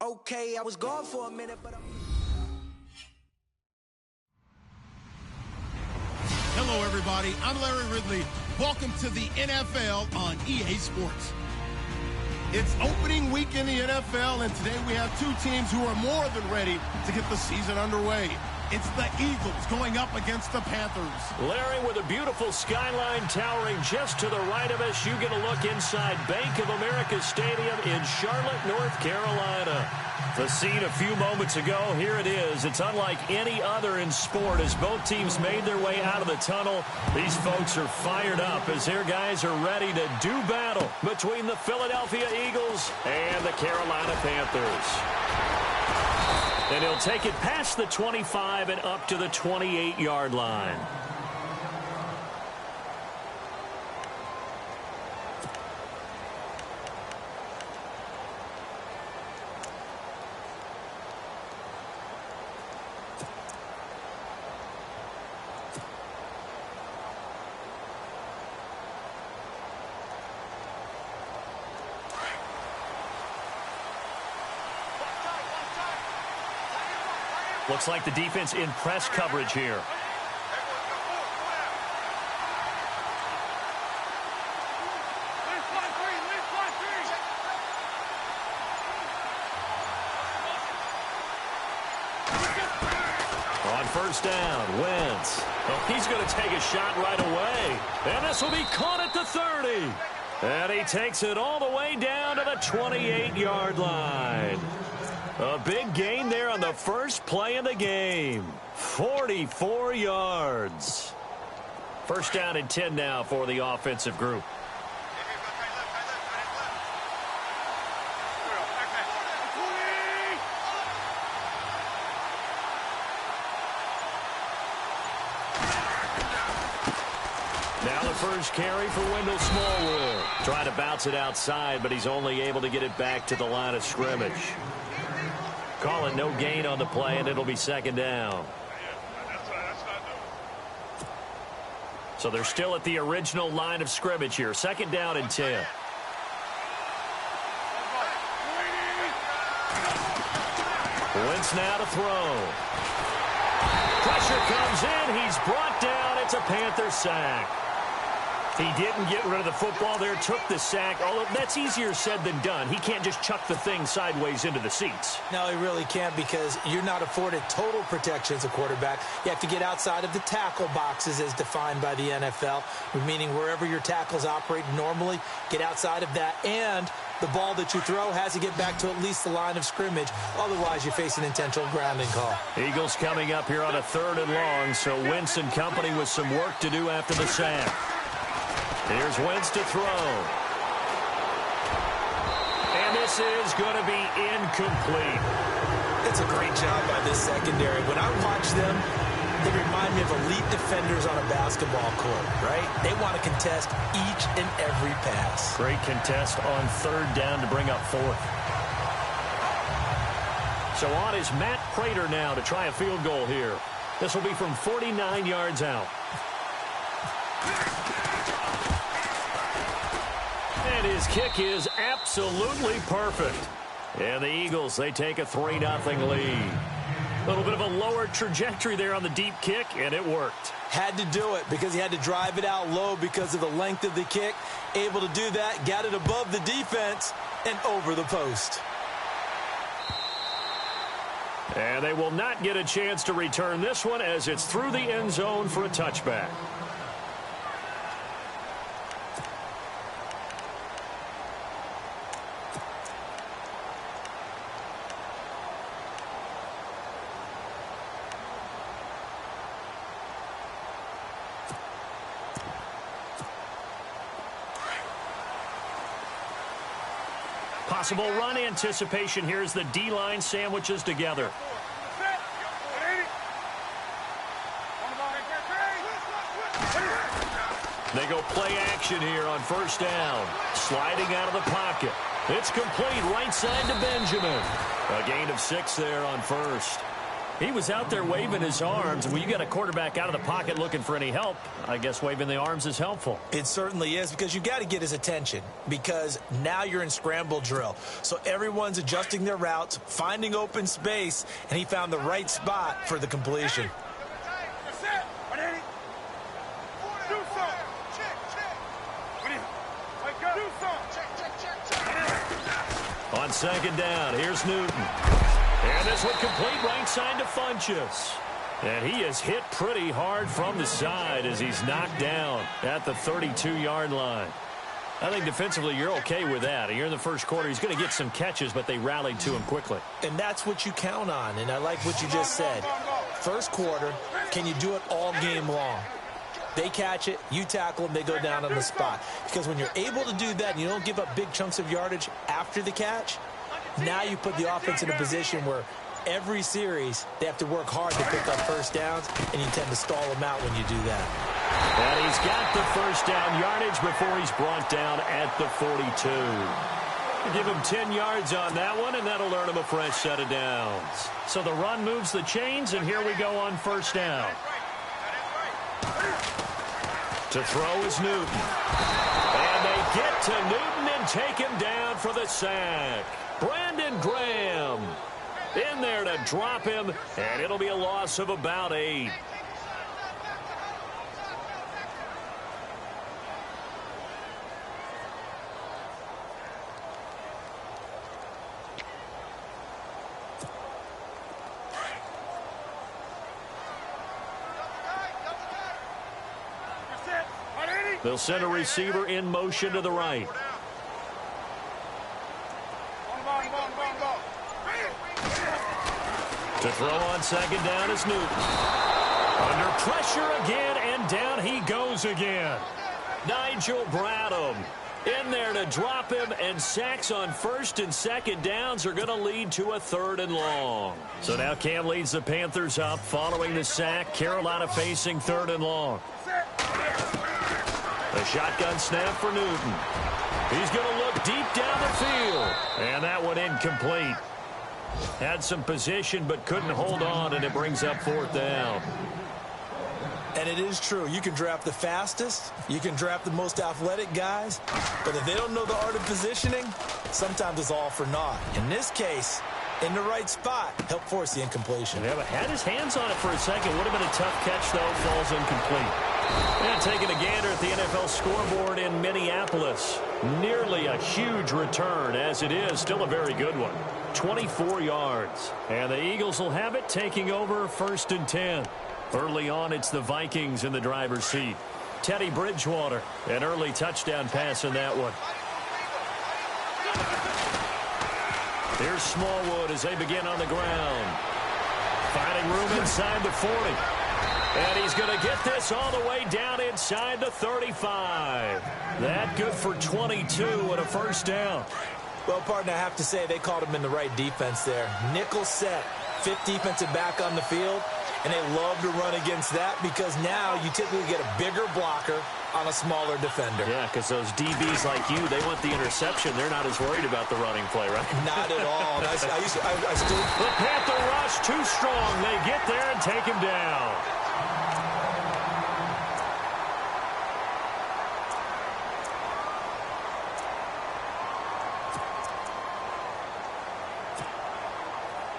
Okay, I was gone for a minute, but Hello, everybody. I'm Larry Ridley. Welcome to the NFL on EA Sports. It's opening week in the NFL, and today we have two teams who are more than ready to get the season underway. It's the Eagles going up against the Panthers. Larry, with a beautiful skyline towering just to the right of us, you get a look inside Bank of America Stadium in Charlotte, North Carolina. The scene a few moments ago, here it is. It's unlike any other in sport as both teams made their way out of the tunnel. These folks are fired up as their guys are ready to do battle between the Philadelphia Eagles and the Carolina Panthers. And he'll take it past the 25 and up to the 28-yard line. Looks like the defense in press coverage here. On first down, Wentz. Oh, he's going to take a shot right away. And this will be caught at the 30. And he takes it all the way down to the 28-yard line. A big gain there on the first play of the game. 44 yards. First down and 10 now for the offensive group. Now the first carry for Wendell Smallwood. Trying to bounce it outside, but he's only able to get it back to the line of scrimmage. Call it no gain on the play, and it'll be second down. So they're still at the original line of scrimmage here. Second down and 10. Wentz now to throw. Pressure comes in. He's brought down. It's a Panther sack. He didn't get rid of the football there, took the sack. Although that's easier said than done. He can't just chuck the thing sideways into the seats. No, he really can't because you're not afforded total protection as a quarterback. You have to get outside of the tackle boxes as defined by the NFL, meaning wherever your tackles operate normally, get outside of that. And the ball that you throw has to get back to at least the line of scrimmage. Otherwise, you face an intentional grounding call. Eagles coming up here on a 3rd and long, so Wentz and company with some work to do after the sack. Here's Wentz to throw. And this is going to be incomplete. It's a great job by this secondary. When I watch them, they remind me of elite defenders on a basketball court, right? They want to contest each and every pass. Great contest on 3rd down to bring up 4th. So on is Matt Prater now to try a field goal here. This will be from 49 yards out. And his kick is absolutely perfect. And the Eagles, they take a 3-0 lead. A little bit of a lower trajectory there on the deep kick, and it worked. Had to do it because he had to drive it out low because of the length of the kick. Able to do that, got it above the defense and over the post. And they will not get a chance to return this one as it's through the end zone for a touchback. Possible run anticipation here as the D-line sandwiches together. They go play action here on first down. Sliding out of the pocket. It's complete right side to Benjamin. A gain of 6 there on first. He was out there waving his arms. When you got a quarterback out of the pocket looking for any help, I guess waving the arms is helpful. It certainly is, because you got to get his attention, because now you're in scramble drill. So everyone's adjusting their routes, finding open space, and he found the right spot for the completion. On second down, here's Newton. And this one complete right side to Funchess. And he is hit pretty hard from the side as he's knocked down at the 32-yard line. I think defensively you're okay with that. You're in the first quarter. He's going to get some catches, but they rallied to him quickly. And that's what you count on, and I like what you just said. First quarter, can you do it all game long? They catch it, you tackle them, they go down on the spot. Because when you're able to do that and you don't give up big chunks of yardage after the catch, now you put the offense in a position where every series they have to work hard to pick up first downs, and you tend to stall them out when you do that. And he's got the first down yardage before he's brought down at the 42. Give him 10 yards on that one, and that'll earn him a fresh set of downs. So the run moves the chains, and here we go on first down. To throw is Newton. And they get to Newton and take him down for the sack. Brandon Graham in there to drop him, and it'll be a loss of about 8. They'll send a receiver in motion to the right. To throw on second down is Newton. Under pressure again, and down he goes again. Nigel Bradham in there to drop him, and sacks on first and second downs are going to lead to a 3rd and long. So now Cam leads the Panthers up following the sack. Carolina facing 3rd and long. A shotgun snap for Newton. He's going to look deep down the field. And that one incomplete. Had some position but couldn't hold on, and it brings up 4th down. And it is true. You can draft the fastest. You can draft the most athletic guys. But if they don't know the art of positioning, sometimes it's all for naught. In this case, in the right spot, help force the incompletion. Yeah, but had his hands on it for a second. Would have been a tough catch, though. Falls incomplete. And taking a gander at the NFL scoreboard in Minneapolis. Nearly a huge return, as it is. Still a very good one. 24 yards. And the Eagles will have it, taking over 1st and 10. Early on, it's the Vikings in the driver's seat. Teddy Bridgewater, an early touchdown pass in that one. Here's Smallwood as they begin on the ground. Finding room inside the 40. And he's going to get this all the way down inside the 35. That good for 22 and a first down. Well, partner, I have to say they called him in the right defense there. Nickel set, 5th defensive back on the field. And they love to run against that because now you typically get a bigger blocker on a smaller defender. Yeah, because those DBs like you, they want the interception. They're not as worried about the running play, right? Not at all. I still... The Panther rush too strong. They get there and take him down.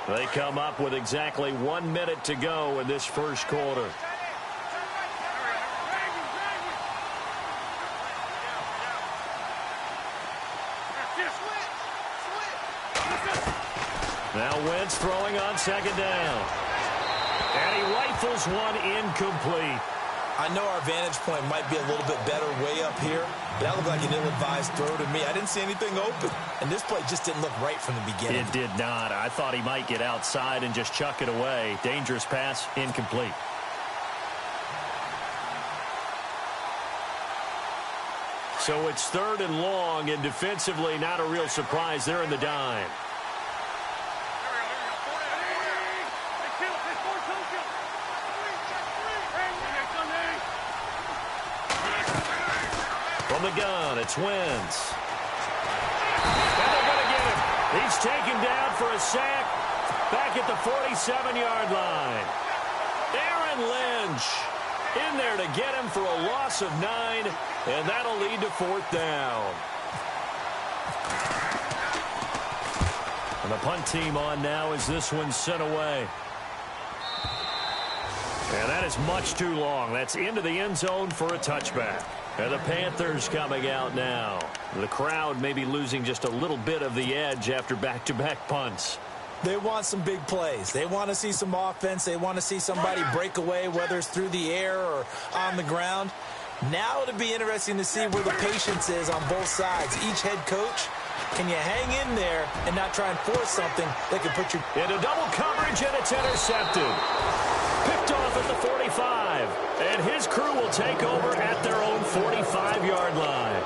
They come up with exactly 1 minute to go in this first quarter. Now Wentz throwing on second down. And he rifles one incomplete. I know our vantage point might be a little bit better way up here, but that looked like an ill-advised throw to me. I didn't see anything open, and this play just didn't look right from the beginning. It did not. I thought he might get outside and just chuck it away. Dangerous pass, incomplete. So it's 3rd and long, and defensively not a real surprise. They're in the dime. From the gun, it's Wentz. And they're going to get him. He's taken down for a sack. back at the 47-yard line. Aaron Lynch in there to get him for a loss of 9, and that'll lead to 4th down. And the punt team on now as this one's sent away. And that is much too long. That's into the end zone for a touchback. And the Panthers coming out now. The crowd may be losing just a little bit of the edge after back-to-back punts. They want some big plays. They want to see some offense. They want to see somebody break away, whether it's through the air or on the ground. Now it'll be interesting to see where the patience is on both sides. Each head coach, can you hang in there and not try and force something that could put you into double coverage, and it's intercepted. Picked off at the 45, and his crew will take over at their own 45-yard line.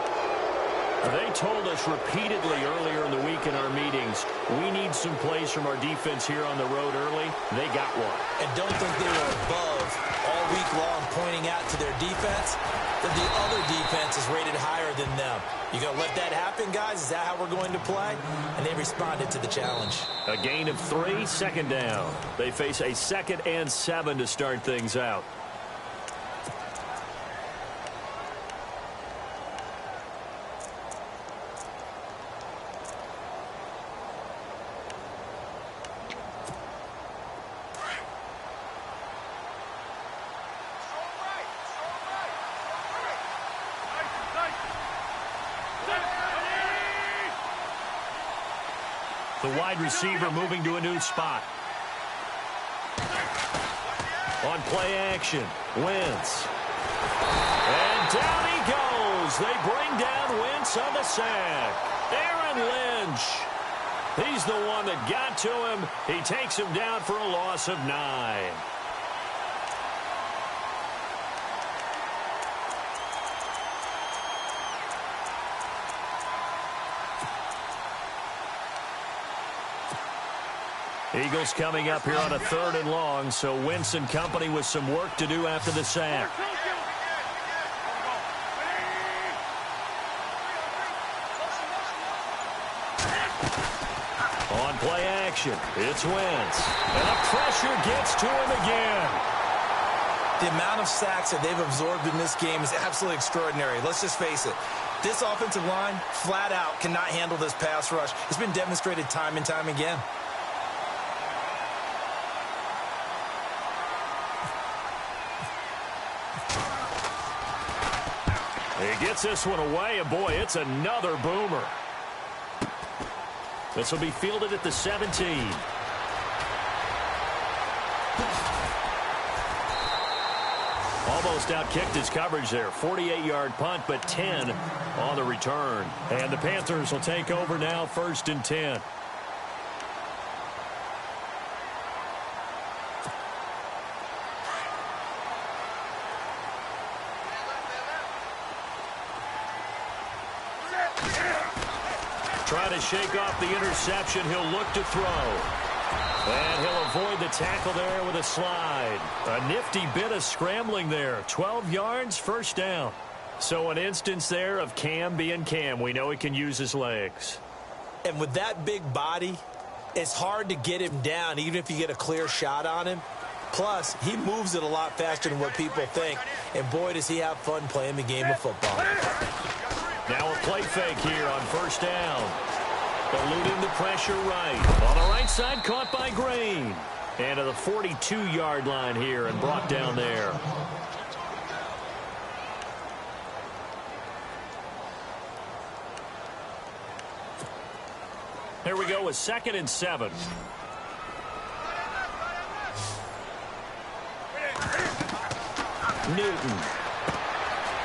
They told us repeatedly earlier in the week in our meetings, we need some plays from our defense here on the road early. They got one. And don't think they were above all week long pointing out to their defense that the other defense is rated higher than them. You going to let that happen, guys? Is that how we're going to play? And they responded to the challenge. A gain of 3, 2nd down. They face a 2nd and 7 to start things out. The wide receiver moving to a new spot. On play action, Wentz. And down he goes. They bring down Wentz on the sack. Aaron Lynch. He's the one that got to him. He takes him down for a loss of 9. Eagles coming up here on a 3rd and long, so Wentz and company with some work to do after the sack. On play action, it's Wentz. And the pressure gets to him again. The amount of sacks that they've absorbed in this game is absolutely extraordinary. Let's just face it. This offensive line, flat out, cannot handle this pass rush. It's been demonstrated time and time again. He gets this one away, and boy, it's another boomer. This will be fielded at the 17. Almost outkicked his coverage there. 48-yard punt, but 10 on the return. And the Panthers will take over now, 1st and 10. Trying to shake off the interception. He'll look to throw. And he'll avoid the tackle there with a slide. A nifty bit of scrambling there. 12 yards, 1st down. So an instance there of Cam being Cam. We know he can use his legs. And with that big body, it's hard to get him down, even if you get a clear shot on him. Plus, he moves it a lot faster than what people think. And boy, does he have fun playing the game of football. Now a play fake here on 1st down. Eluding the pressure right. On the right side, caught by Green. And to the 42-yard line here and brought down there. Here we go with 2nd and 7. Newton.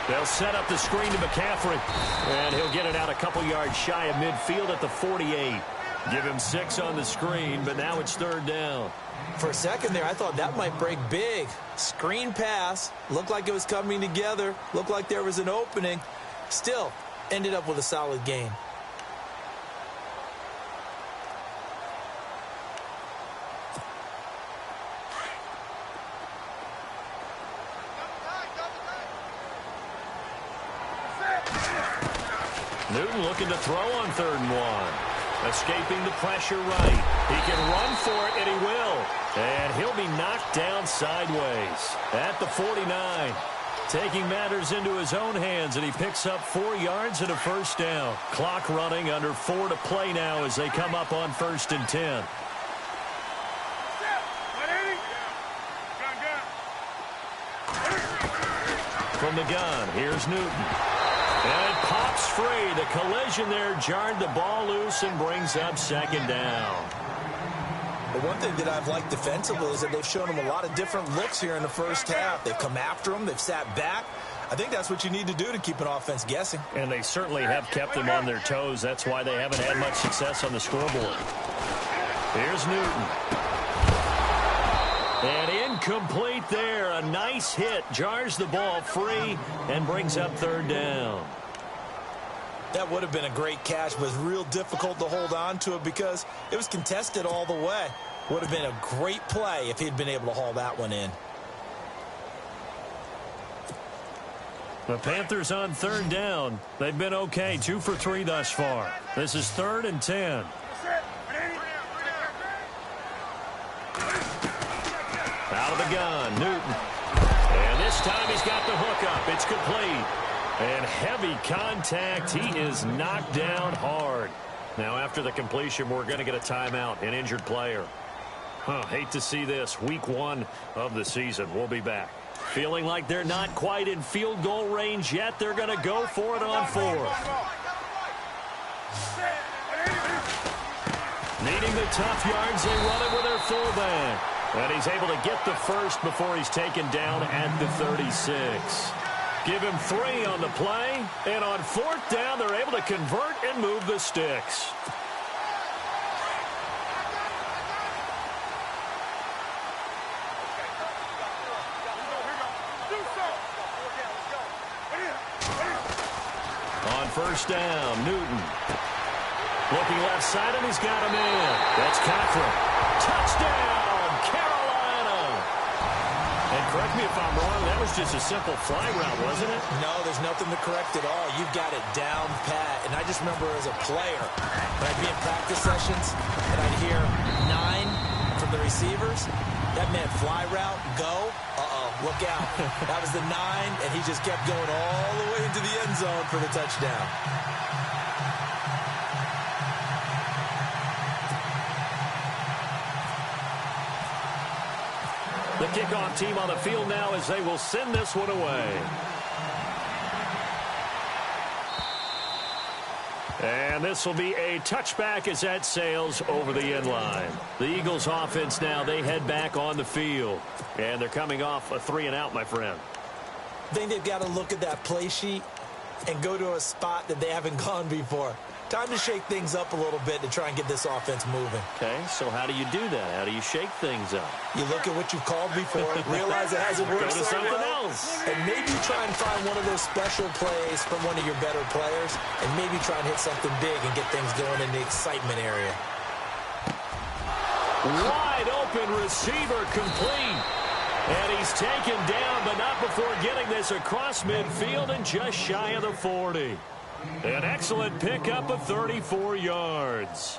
They'll set up the screen to McCaffrey. And he'll get it out a couple yards shy of midfield at the 48. Give him 6 on the screen, but now it's 3rd down. For a second there, I thought that might break big. Screen pass. Looked like it was coming together. Looked like there was an opening. Still, ended up with a solid gain. Newton looking to throw on 3rd and 1. Escaping the pressure right. He can run for it, and he will. And he'll be knocked down sideways at the 49. Taking matters into his own hands, and he picks up 4 yards and a first down. Clock running, under 4 to play now as they come up on 1st and 10. From the gun, here's Newton. And it pops free. The collision there jarred the ball loose and brings up 2nd down. But one thing that I've liked defensively is that they've shown him a lot of different looks here in the first half. They've come after him. They've sat back. I think that's what you need to do to keep an offense guessing. And they certainly have kept them on their toes. That's why they haven't had much success on the scoreboard. Here's Newton. And incomplete there. A nice hit. Jars the ball free and brings up 3rd down. That would have been a great catch, but it's real difficult to hold on to it because it was contested all the way. Would have been a great play if he'd been able to haul that one in. The Panthers on 3rd down. They've been okay, 2 for 3 thus far. This is 3rd and 10. Out of the gun, Newton. And this time he's got the hook up. It's complete. And heavy contact. He is knocked down hard. Now, after the completion, we're going to get a timeout, an injured player. Hate to see this. Week 1 of the season. We'll be back. Feeling like they're not quite in field goal range yet. They're going to go for it on 4th. Needing the tough yards, they run it with their fullback. And he's able to get the first before he's taken down at the 36. Give him 3 on the play, and on 4th down, they're able to convert and move the sticks. On 1st down, Newton. Looking left side, and he's got him in. That's Cochran. Touchdown, Carolina. And correct me if I'm wrong, that was just a simple fly route, wasn't it? No, there's nothing to correct at all. You've got it down pat. And I just remember as a player, when I'd be in practice sessions, and I'd hear 9 from the receivers, that meant fly route, go, look out. That was the 9, and he just kept going all the way into the end zone for the touchdown. The kickoff team on the field now as they will send this one away. And this will be a touchback as that sails over the end line. The Eagles offense now, they head back on the field. And they're coming off a 3-and-out, my friend. I think they've got to look at that play sheet and go to a spot that they haven't gone before. Time to shake things up a little bit to try and get this offense moving. Okay, so how do you do that? How do you shake things up? You look at what you've called before, realize it hasn't worked Go to so something well, else. and maybe try and find one of those special plays from one of your better players, and maybe try and hit something big and get things going in the excitement area. Wide open receiver complete. And he's taken down, but not before getting this across midfield and just shy of the 40. An excellent pickup of 34 yards.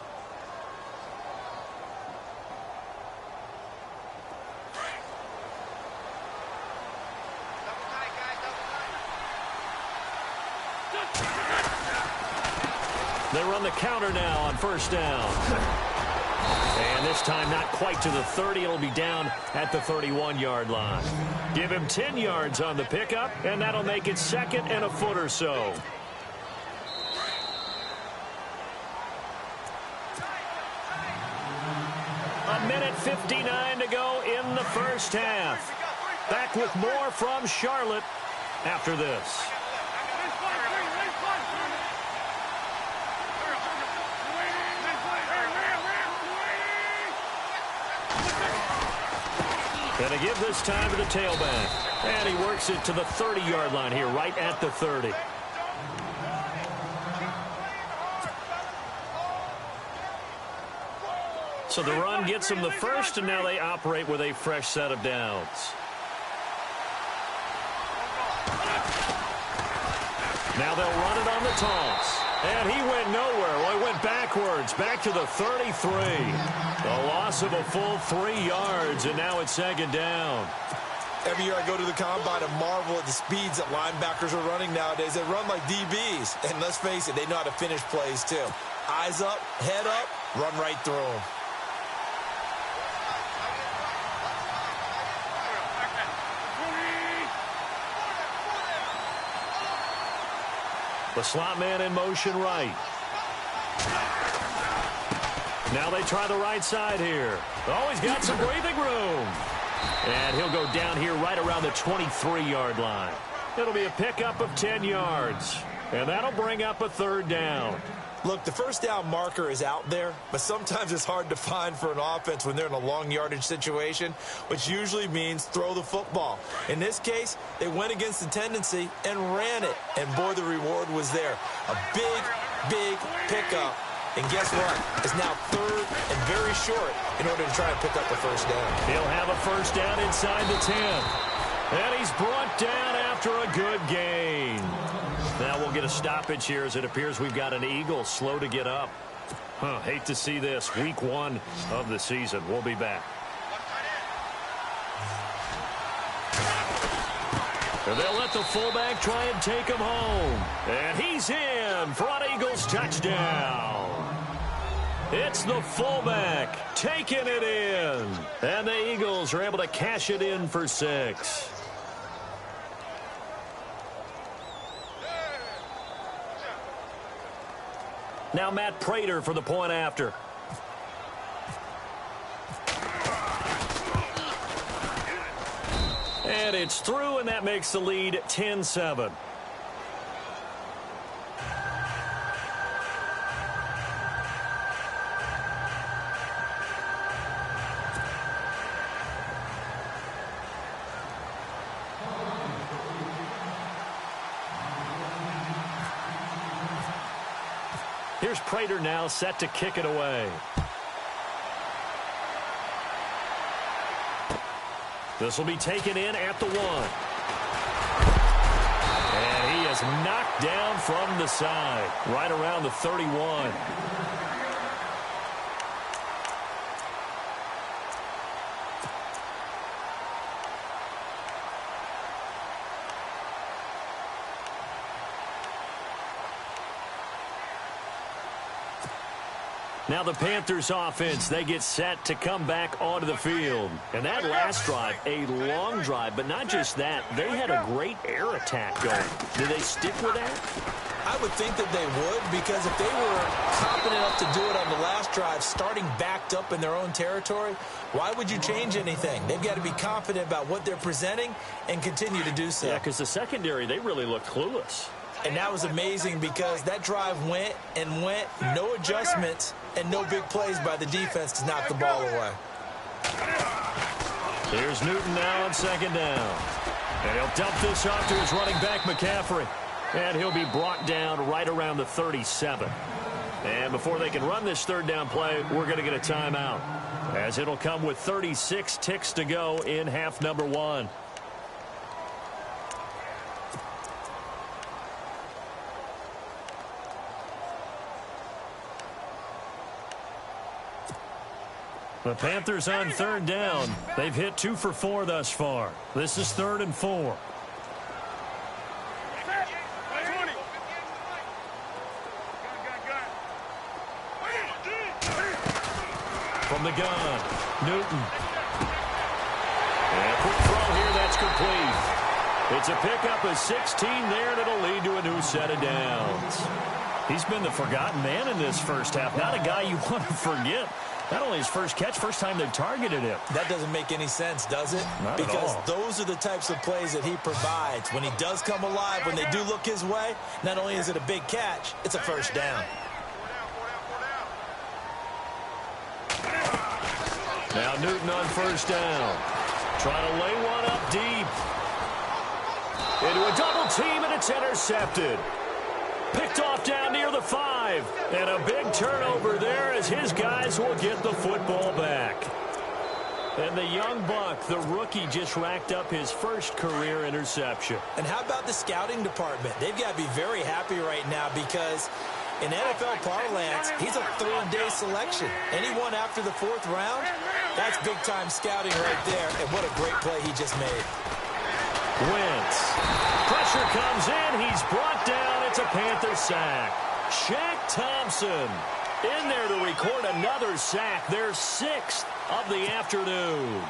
They run the counter now on 1st down. And this time not quite to the 30. It'll be down at the 31-yard line. Give him 10 yards on the pickup, and that'll make it 2nd and a foot or so. A minute 59 to go in the first half. Back with more from Charlotte after this. And they give this time to the tailback. And he works it to the 30-yard line here, right at the 30. So the run gets them the first, and now they operate with a fresh set of downs. Now they'll run it on the toss. And he went nowhere. Well, he went backwards, back to the 33. A loss of a full 3 yards, and now it's second down. Every year I go to the combine and marvel at the speeds that linebackers are running nowadays. They run like DBs. And let's face it, they know how to finish plays too. Eyes up, head up, run right through them. The slot man in motion right. Now they try the right side here. Oh, he's got some breathing room. And he'll go down here right around the 23-yard line. It'll be a pickup of 10 yards. And that'll bring up a third down. Look, the first down marker is out there, but sometimes it's hard to find for an offense when they're in a long yardage situation, which usually means throw the football. In this case, they went against the tendency and ran it. And, boy, the reward was there. A big, big pickup. And guess what? It's now third and very short in order to try and pick up the first down. He'll have a first down inside the 10. And he's brought down after a good gain. Now we'll get a stoppage here as it appears we've got an Eagle slow to get up. Hate to see this. Week 1 of the season. We'll be back. And they'll let the fullback try and take him home. And he's in for an Eagles touchdown. It's the fullback taking it in. And the Eagles are able to cash it in for 6. Now Matt Prater for the point after. And it's through, and that makes the lead 10-7. Here's Prater now set to kick it away. This will be taken in at the 1. And he is knocked down from the side, right around the 31. Now the Panthers offense, they get set to come back onto the field. And that last drive, a long drive, but not just that, they had a great air attack going. Do they stick with that? I would think that they would, because if they were confident enough to do it on the last drive, starting backed up in their own territory, why would you change anything? They've got to be confident about what they're presenting and continue to do so. Yeah, because the secondary, they really look clueless. And that was amazing because that drive went and went, no adjustments, and no big plays by the defense to knock the ball away. Here's Newton now on second down. And he'll dump this off to his running back, McCaffrey. And he'll be brought down right around the 37. And before they can run this third down play, we're going to get a timeout, as it'll come with 36 ticks to go in half number 1. The Panthers on third down. They've hit 2 for 4 thus far. This is 3rd and 4. From the gun, Newton. And a quick throw here, that's complete. It's a pickup of 16 there, and it'll lead to a new set of downs. He's been the forgotten man in this first half. Not a guy you want to forget. Not only his first catch, first time they've targeted him. That doesn't make any sense, does it? Not because at all. Those are the types of plays that he provides. When he does come alive, when they do look his way, not only is it a big catch, it's a first down. Now Newton on first down. Trying to lay one up deep. Into a double team, and it's intercepted. Picked off down near the 5. And a big turnover there as his guys will get the football back. And the young buck, the rookie, just racked up his first career interception. And how about the scouting department? They've got to be very happy right now because In NFL parlance, he's a third-day selection. Anyone after the fourth round, that's big-time scouting right there, and what a great play he just made. Wentz. Pressure comes in. He's brought down. It's a Panther sack. Shaq Thompson in there to record another sack. Their 6th of the afternoon.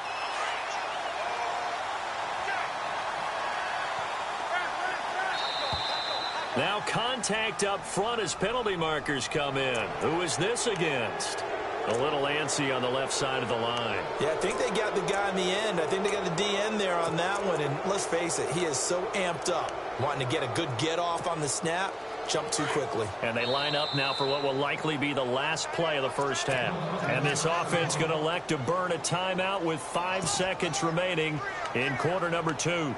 Now contact up front as penalty markers come in. Who is this against? A little antsy on the left side of the line. Yeah, I think they got the guy in the end. I think they got the DN there on that one. And let's face it, he is so amped up, wanting to get a good get-off on the snap, jump too quickly. And they line up now for what will likely be the last play of the first half. And this offense going to elect to burn a timeout with 5 seconds remaining in quarter number 2.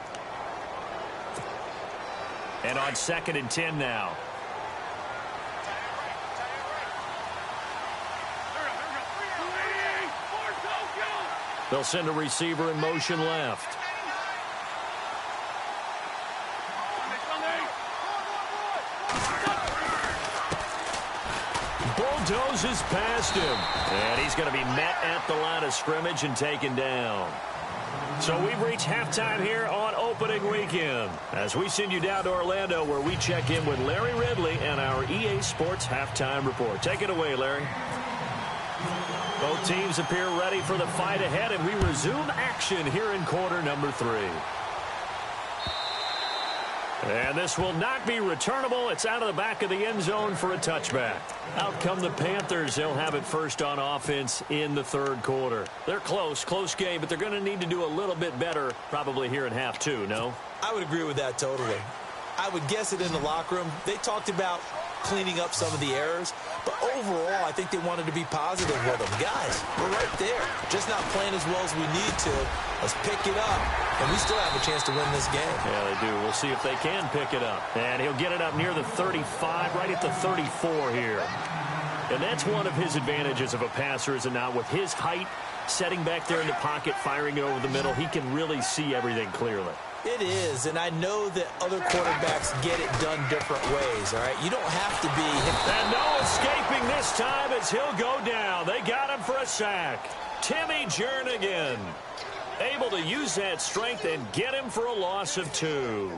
And on 2nd and 10 now. They'll send a receiver in motion left. Bulldozes past him. And he's going to be met at the line of scrimmage and taken down. So we've reached halftime here on opening weekend as we send you down to Orlando where we check in with Larry Ridley and our EA Sports halftime report. Take it away, Larry. Both teams appear ready for the fight ahead, and we resume action here in quarter number 3. And this will not be returnable. It's out of the back of the end zone for a touchback. Out come the Panthers. They'll have it first on offense in the 3rd quarter. They're close game, but they're going to need to do a little bit better probably here in half 2, no? I would agree with that totally. I would guess it in the locker room. They talked about cleaning up some of the errors, but overall, I think they wanted to be positive with them. Guys, we're right there. Just not playing as well as we need to. Let's pick it up, and we still have a chance to win this game. Yeah, they do. We'll see if they can pick it up. And he'll get it up near the 35, right at the 34 here. And that's one of his advantages of a passer, is it not? With his height, setting back there in the pocket, firing it over the middle, he can really see everything clearly. It is, and I know that other quarterbacks get it done different ways, all right? You don't have to be... And no escaping this time as he'll go down. They got him for a sack. Timmy Jernigan able to use that strength and get him for a loss of 2.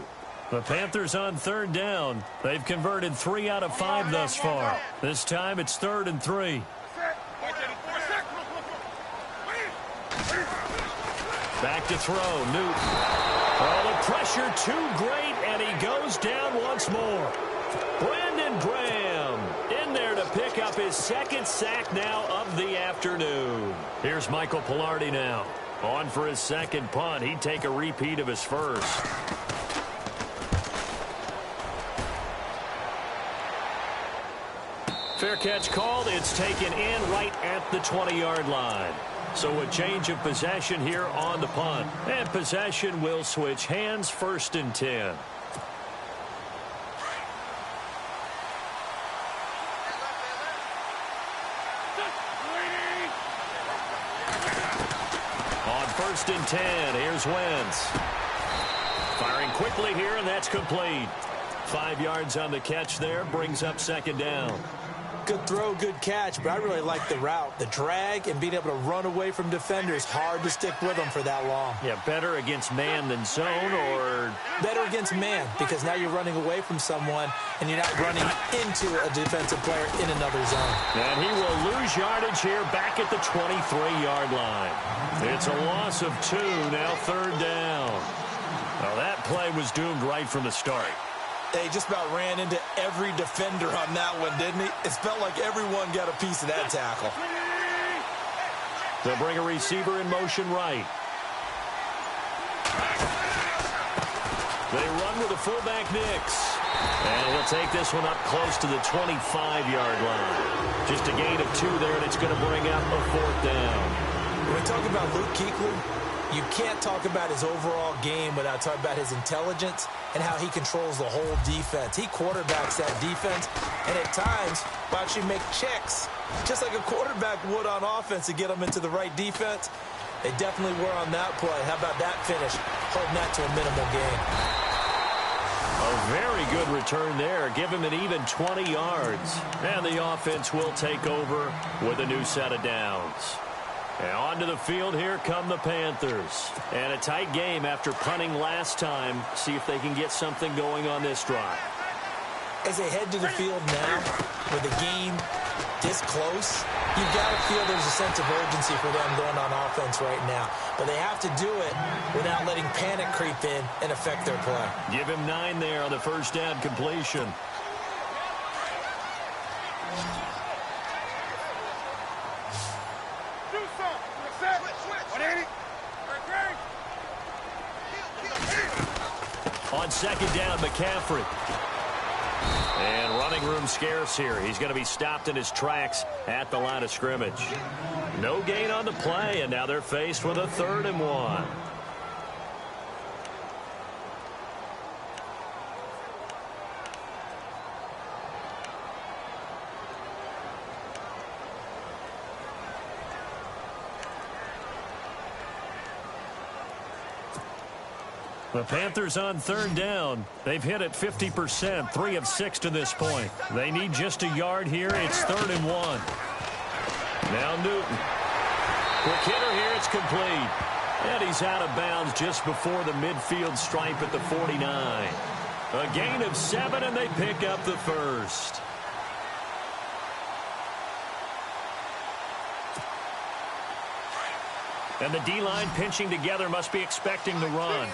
The Panthers on 3rd down. They've converted 3 out of 5 thus far. This time it's 3rd and 3. Back to throw. Newton. Oh, the pressure too great, and he goes down once more. Brandon Graham in there to pick up his 2nd sack now of the afternoon. Here's Michael Pilardi now. On for his 2nd punt. He'd take a repeat of his 1st. Fair catch called. It's taken in right at the 20-yard line. So a change of possession here on the punt. And possession will switch hands, 1st and 10. On 1st and 10, here's Wentz. Firing quickly here, and that's complete. 5 yards on the catch there, brings up 2nd down. Good throw, good catch, but I really like the route. The drag and being able to run away from defenders, hard to stick with them for that long. Yeah, better against man than zone, or... Better against man, because now you're running away from someone and you're not running into a defensive player in another zone. And he will lose yardage here back at the 23-yard line. It's a loss of 2, now 3rd down. Well, that play was doomed right from the start. They just about ran into every defender on that one, didn't he? It felt like everyone got a piece of that tackle. They'll bring a receiver in motion right. They run with a fullback Nix. And he'll take this one up close to the 25-yard line. Just a gain of 2 there, and it's going to bring up a 4th down. When we talk about Luke Kuechly, you can't talk about his overall game without talking about his intelligence and how he controls the whole defense. He quarterbacks that defense, and at times will actually make checks, just like a quarterback would on offense to get them into the right defense. They definitely were on that play. How about that finish, holding that to a minimal gain? A very good return there. Give him an even 20 yards. And the offense will take over with a new set of downs. And onto the field, here come the Panthers. And a tight game after punting last time. See if they can get something going on this drive. As they head to the field now, with the game this close, you've got to feel there's a sense of urgency for them going on offense right now. But they have to do it without letting panic creep in and affect their play. Give him 9 there on the first down completion. On second down, McCaffrey. And running room scarce here. He's going to be stopped in his tracks at the line of scrimmage. No gain on the play, and now they're faced with a 3rd and 1. The Panthers on 3rd down. They've hit it 50%, 3 of 6 to this point. They need just a yard here. It's 3rd and 1. Now Newton. Quick hitter here. It's complete. And he's out of bounds just before the midfield stripe at the 49. A gain of 7, and they pick up the first. And the D-line pinching together, must be expecting the run.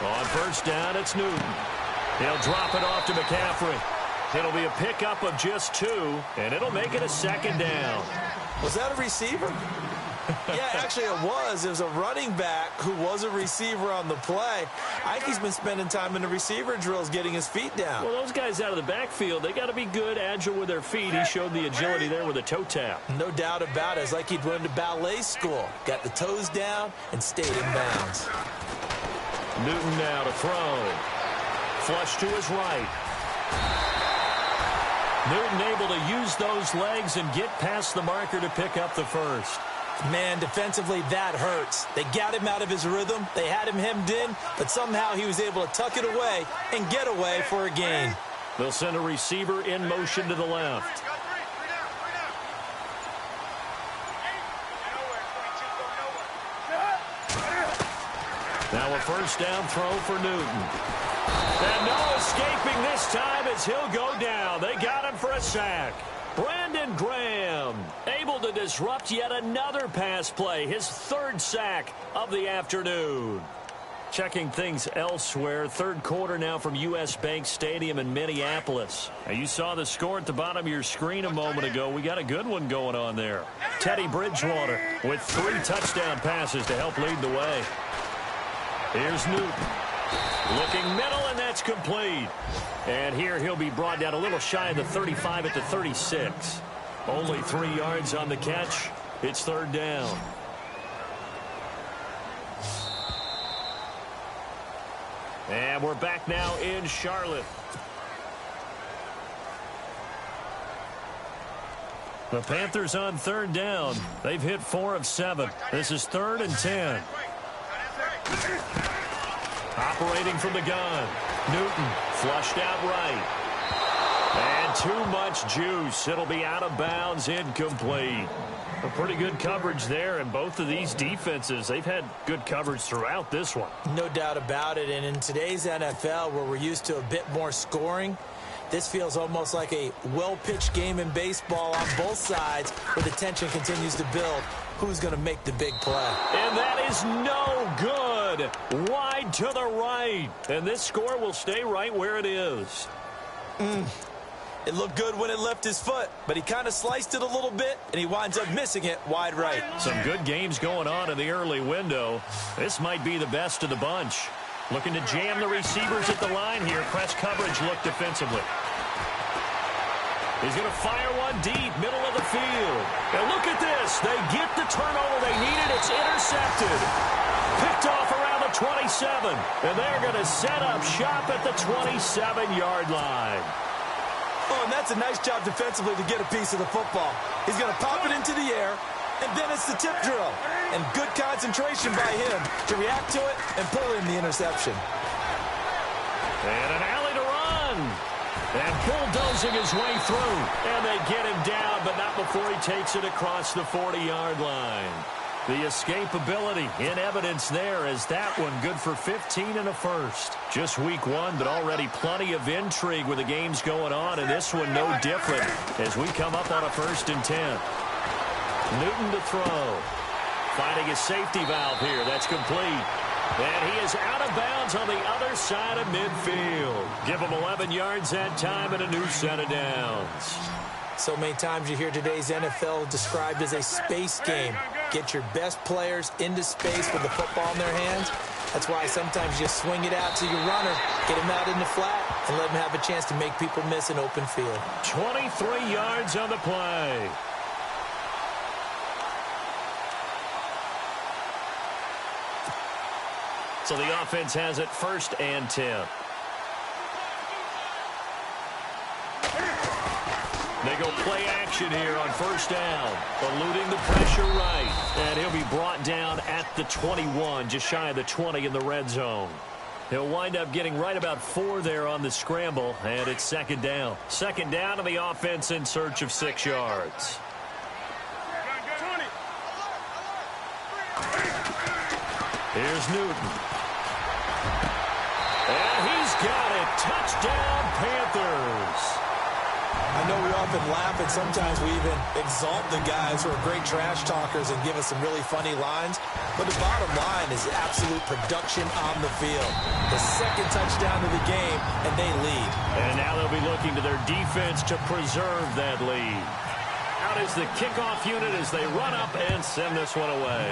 On first down, it's Newton. He'll drop it off to McCaffrey. It'll be a pickup of just 2, and it'll make it a 2nd down. Was that a receiver? Yeah, actually it was. It was a running back who was a receiver on the play. I think he's been spending time in the receiver drills getting his feet down. Well, those guys out of the backfield, they got to be good, agile with their feet. He showed the agility there with a toe tap. No doubt about it. It's like he'd went to ballet school. Got the toes down and stayed in bounds. Newton now to throw. Flush to his right. Newton able to use those legs and get past the marker to pick up the first. Man, defensively, that hurts. They got him out of his rhythm. They had him hemmed in, but somehow he was able to tuck it away and get away for a gain. They'll send a receiver in motion to the left. Now a first down throw for Newton. And no escaping this time as he'll go down. They got him for a sack. Brandon Graham able to disrupt yet another pass play. His 3rd sack of the afternoon. Checking things elsewhere. 3rd quarter now from U.S. Bank Stadium in Minneapolis. Now you saw the score at the bottom of your screen a moment ago. We got a good one going on there. Teddy Bridgewater with 3 touchdown passes to help lead the way. Here's Newton. Looking middle, and that's complete. And here he'll be brought down a little shy of the 35 at the 36. Only 3 yards on the catch. It's 3rd down. And we're back now in Charlotte. The Panthers on 3rd down. They've hit 4 of 7. This is 3rd and 10. Operating from the gun. Newton flushed out right. And too much juice. It'll be out of bounds, incomplete. A pretty good coverage there, and both of these defenses, they've had good coverage throughout this one. No doubt about it, and in today's NFL, where we're used to a bit more scoring, this feels almost like a well-pitched game in baseball on both sides, where the tension continues to build. Who's going to make the big play? And that is no good. Wide to the right. And this score will stay right where it is. It looked good when it left his foot, but he kind of sliced it a little bit, and he winds up missing it wide right. Some good games going on in the early window. This might be the best of the bunch. Looking to jam the receivers at the line here. Press coverage look defensively. He's going to fire one deep, middle of the field. And look at this. They get the turnover they needed. It's intercepted. Picked off around the 27. And they're going to set up shop at the 27-yard line. Oh, and that's a nice job defensively to get a piece of the football. He's going to pop it into the air, And then it's the tip drill. And good concentration by him to react to it and pull in the interception. And an alley to run. And bulldozing his way through. And they get him down, but not before he takes it across the 40-yard line. The escapability in evidence there as that one good for 15 and a first. Just week one, but already plenty of intrigue with the games going on, and this one no different as we come up on a 1st and 10. Newton to throw. Finding his safety valve here. That's complete. And he is out of bounds on the other side of midfield. Give him 11 yards that time and a new set of downs. So many times you hear today's NFL described as a space game. Get your best players into space with the football in their hands. That's why sometimes you swing it out to your runner, get him out in the flat, and let him have a chance to make people miss an open field. 23 yards on the play. So the offense has it 1st and 10. They go play action here on 1st down. Eluding the pressure right. And he'll be brought down at the 21, just shy of the 20 in the red zone. He'll wind up getting right about 4 there on the scramble, and it's 2nd down. 2nd down to the offense in search of 6 yards. Here's Newton. And he's got it. Touchdown, Panthers. I know we often laugh, and sometimes we even exalt the guys who are great trash talkers and give us some really funny lines. But the bottom line is absolute production on the field. The 2nd touchdown of the game, and they lead. And now they'll be looking to their defense to preserve that lead. Out is the kickoff unit as they run up and send this one away.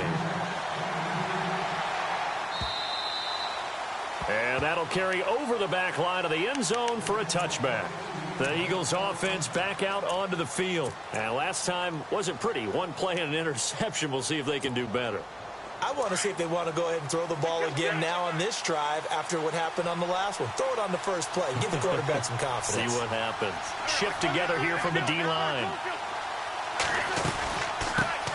And that'll carry over the back line of the end zone for a touchback. The Eagles offense back out onto the field. And last time wasn't pretty. One play and an interception. We'll see if they can do better. I want to see if they want to go ahead and throw the ball again now on this drive after what happened on the last one. Throw it on the first play. Give the quarterback some confidence. See what happens. Shift together here from the D-line.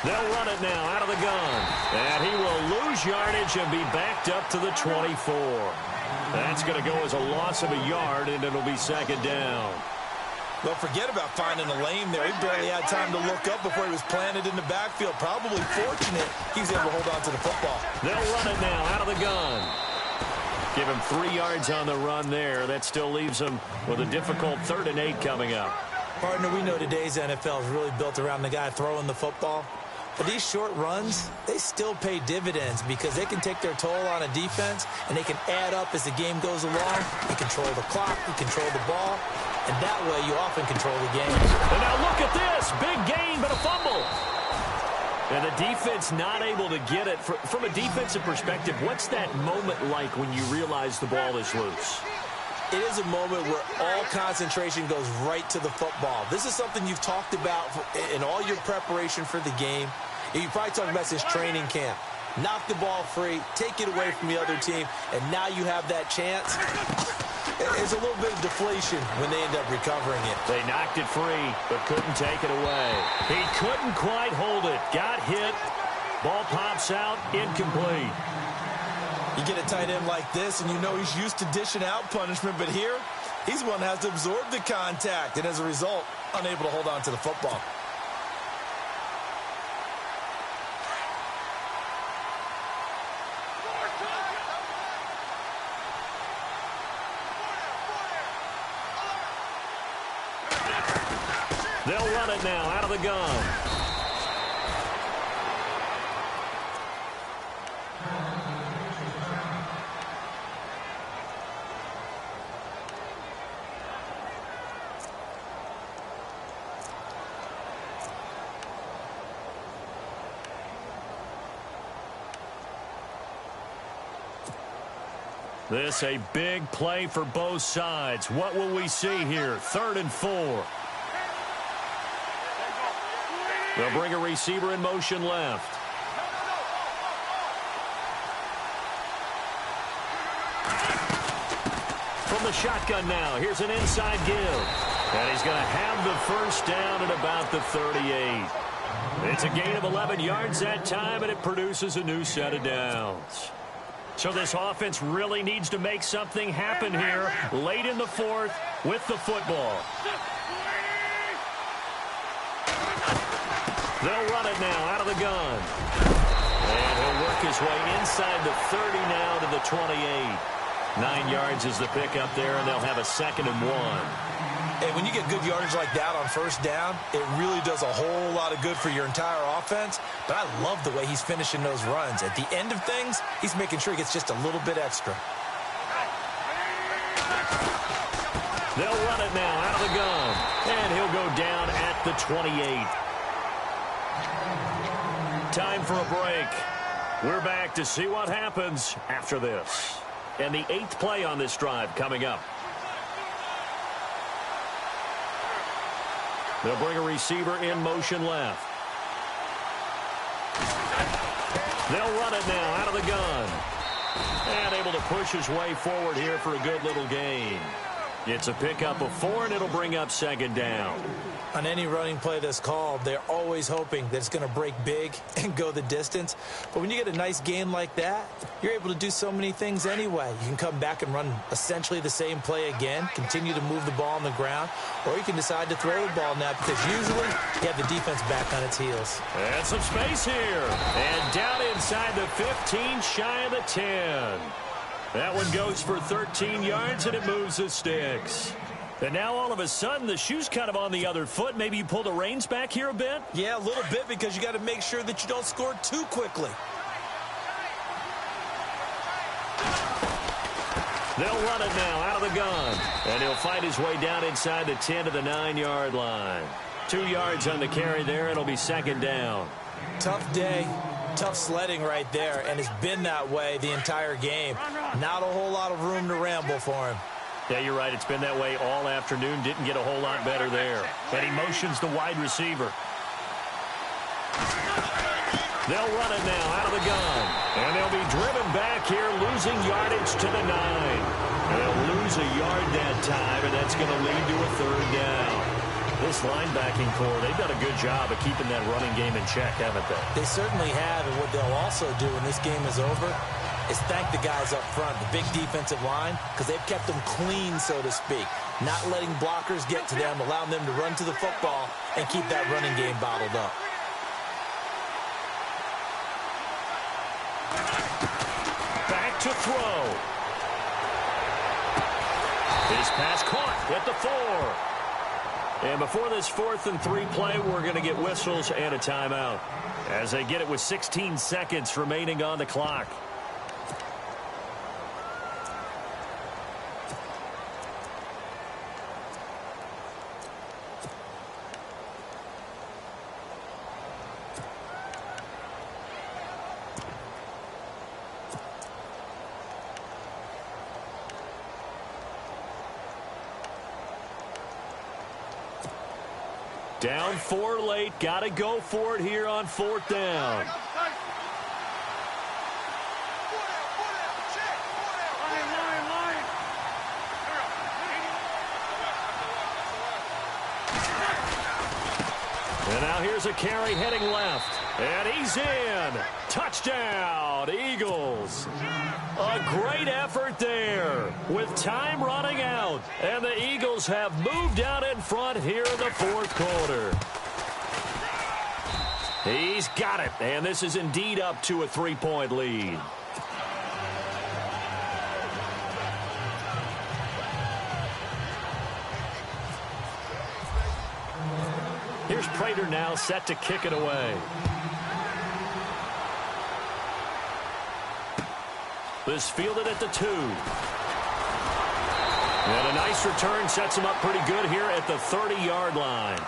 They'll run it now out of the gun. And he will lose yardage and be backed up to the 24. That's going to go as a loss of a yard, and it'll be 2nd down. Well, forget about finding a lane there. He barely had time to look up before he was planted in the backfield. Probably fortunate he's able to hold on to the football. They'll run it now out of the gun. Give him 3 yards on the run there. That still leaves him with a difficult 3rd and 8 coming up. Partner, we know today's NFL is really built around the guy throwing the football. But these short runs, they still pay dividends because they can take their toll on a defense, and they can add up as the game goes along. You control the clock, you control the ball, and that way you often control the game. And now look at this. Big gain, but a fumble. And the defense not able to get it. From a defensive perspective, what's that moment like when you realize the ball is loose? It is a moment where all concentration goes right to the football. This is something you've talked about in all your preparation for the game. You probably talked about since training camp. Knock the ball free, take it away from the other team, and now you have that chance. There's a little bit of deflation when they end up recovering it. They knocked it free, but couldn't take it away. He couldn't quite hold it. Got hit. Ball pops out, incomplete. You get a tight end like this, and you know he's used to dishing out punishment, but here, he's one that has to absorb the contact, and as a result, unable to hold on to the football. They'll run it now out of the gun. This a big play for both sides. What will we see here? 3rd and 4. They'll bring a receiver in motion left. From the shotgun now, here's an inside give. And he's going to have the 1st down at about the 38. It's a gain of 11 yards that time, and it produces a new set of downs. So this offense really needs to make something happen here late in the fourth with the football. They'll run it now out of the gun. And he'll work his way inside the 30 now to the 28. 9 yards is the pickup there, and they'll have a 2nd and 1. And when you get good yardage like that on first down, it really does a whole lot of good for your entire offense. But I love the way he's finishing those runs. At the end of things, he's making sure he gets just a little bit extra. They'll run it now out of the gun. And he'll go down at the 28. Time for a break. We're back to see what happens after this. And the 8th play on this drive coming up. They'll bring a receiver in motion left. They'll run it now out of the gun. And able to push his way forward here for a good little gain. It's a pickup of 4, and it'll bring up 2nd down. On any running play that's called, they're always hoping that it's going to break big and go the distance. But when you get a nice gain like that, you're able to do so many things anyway. You can come back and run essentially the same play again, continue to move the ball on the ground, or you can decide to throw the ball now because usually you have the defense back on its heels. And some space here. And down inside the 15, shy of the 10. That one goes for 13 yards, and it moves the sticks. And now all of a sudden the shoe's kind of on the other foot. Maybe you pull the reins back here a bit? Yeah, a little bit, because you got to make sure that you don't score too quickly. They'll run it now out of the gun. And he'll fight his way down inside the 10 to the 9-yard line. 2 yards on the carry there. It'll be 2nd down. Tough day. Tough sledding right there, and it's been that way the entire game. Not a whole lot of room to ramble for him. Yeah, you're right. It's been that way all afternoon. Didn't get a whole lot better there. And he motions the wide receiver. They'll run it now out of the gun. And they'll be driven back here, losing yardage to the 9. And they'll lose a yard that time, and that's going to lead to a 3rd down. This linebacking core, they've done a good job of keeping that running game in check, haven't they? They certainly have, and what they'll also do when this game is over is thank the guys up front, the big defensive line, because they've kept them clean, so to speak. Not letting blockers get to them, allowing them to run to the football and keep that running game bottled up. Back to throw. His pass caught at the 4. And before this 4th and 3 play, we're going to get whistles and a timeout as they get it with 16 seconds remaining on the clock. Down 4 late. Got to go for it here on 4th down. And now here's a carry heading left. And he's in. Touchdown, Eagles. A great effort there with time running out. And the Eagles have moved out in front here in the 4th quarter. He's got it. And this is indeed up to a 3-point lead. Here's Prater now set to kick it away. This fielded at the 2. And a nice return sets him up pretty good here at the 30-yard line.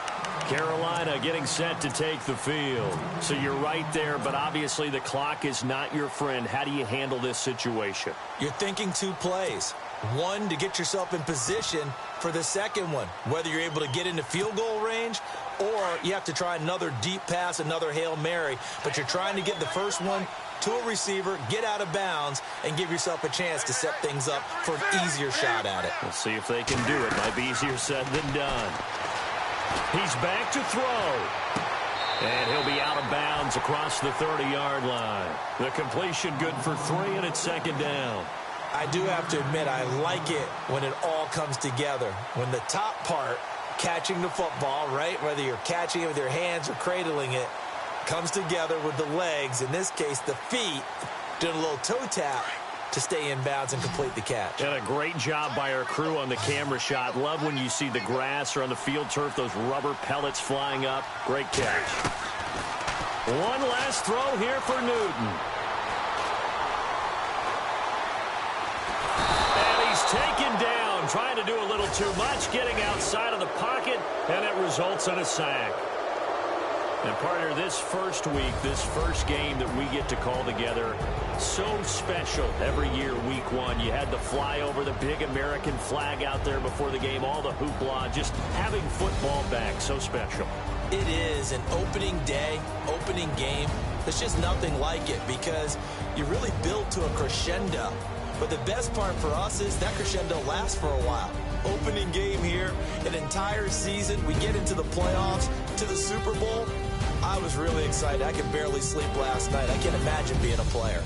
Carolina getting set to take the field. So you're right there, but obviously the clock is not your friend. How do you handle this situation? You're thinking 2 plays. One, to get yourself in position for the second one, whether you're able to get into field goal range or you have to try another deep pass, another Hail Mary. But you're trying to get the first one to a receiver, get out of bounds, and give yourself a chance to set things up for an easier shot at it. We'll see if they can do it. Might be easier said than done. He's back to throw. And he'll be out of bounds across the 30-yard line. The completion good for 3, and it's second down. I do have to admit, I like it when it all comes together. When the top part, catching the football, right, whether you're catching it with your hands or cradling it, comes together with the legs, in this case the feet, doing a little toe tap to stay in bounds and complete the catch. And a great job by our crew on the camera shot. Love when you see the grass or on the field turf, those rubber pellets flying up. Great catch. One last throw here for Newton. And he's taken down, trying to do a little too much, getting outside of the pocket, and it results in a sack. And, partner, this first week, this first game that we get to call together, so special every year, week 1. You had the flyover, the big American flag out there before the game, all the hoopla, just having football back, so special. It is an opening day, opening game. There's just nothing like it because you really build to a crescendo. But the best part for us is that crescendo lasts for a while. Opening game here, an entire season. We get into the playoffs, to the Super Bowl. I was really excited. I could barely sleep last night. I can't imagine being a player.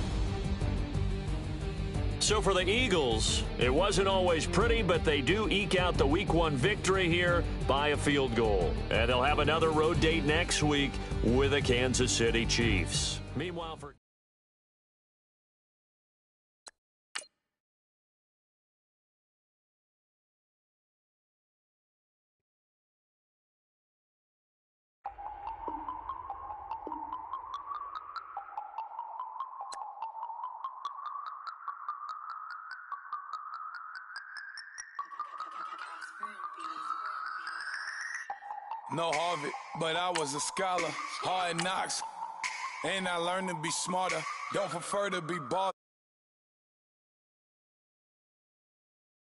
So for the Eagles, it wasn't always pretty, but they do eke out the Week 1 victory here by a field goal. And they'll have another road date next week with the Kansas City Chiefs. Meanwhile, for No Harvard, but I was a scholar. Hard knocks, and I learned to be smarter. Don't prefer to be bothered.